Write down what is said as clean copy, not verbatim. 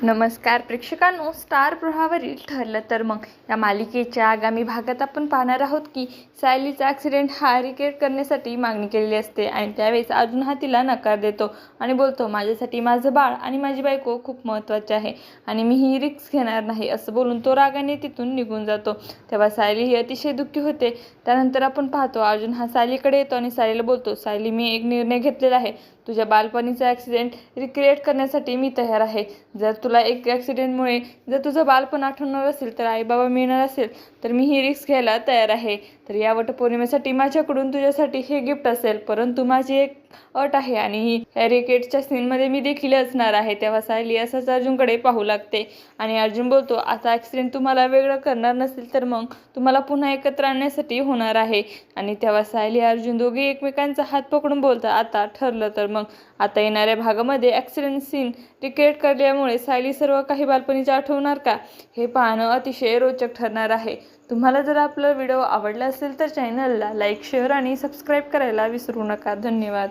नमस्कार प्रेक्षकांनो, स्टार प्रवाहावरील ठरलं तर मग या मालिकेच्या आगामी भागात आपण पाहणार आहोत की सायलीचा ॲक्सिडेंट हा रिक्रिएट करण्यासाठी मागणी केलेली असते आणि त्यावेळेस अर्जुन हा तिला नकार देतो आणि बोलतो, माझ्यासाठी माझं बाळ आणि माझी बायको खूप महत्त्वाचे आहे आणि मी ही रिस्क घेणार नाही असं बोलून तो रागाने तिथून निघून जातो। तेव्हा सायली ही अतिशय दुःखी होते। त्यानंतर आपण पाहतो अर्जुन हा सायलीकडे येतो आणि सायलीला बोलतो, सायली मी एक निर्णय घेतलेला आहे, तुझ्या बालपणीचा ॲक्सिडेंट रिक्रिएट करण्यासाठी मी तयार आहे। जर तुला एक ॲक्सिडेंटमुळे जर तुझं बालपण आठवणार असेल, तर आईबाबा मिळणार असेल, तर मी ही रिस्क घ्यायला तयार आहे। तर या वटपौर्णिमेसाठी माझ्याकडून तुझ्यासाठी हे गिफ्ट असेल, परंतु माझी एक अट आहे आणि ही हॅरिकेटच्या सीनमध्ये मी देखील असणार आहे। तेव्हा सायली असंच अर्जुनकडे पाहू लागते आणि अर्जुन बोलतो, आता ॲक्सिडेंट तुम्हाला वेगळं करणार नसेल तर मग तुम्हाला पुन्हा एकत्र आणण्यासाठी होणार आहे। आणि तेव्हा सायली अर्जुन दोघे एकमेकांचा हात पकडून बोलतात, आता ठरलं तर मग आता येणाऱ्या भागामध्ये ॲक्सिडेंट सीन रिक्रिएट करल्यामुळे सायली सर्व काही बालपणीचे आठवणार का, हे पाहणं अतिशय रोचक ठरणार आहे। तुम्हाला जर आपला व्हिडिओ आवडला असेल तर चॅनलला लाईक, शेअर आणि सबस्क्राईब करायला विसरू नका। धन्यवाद।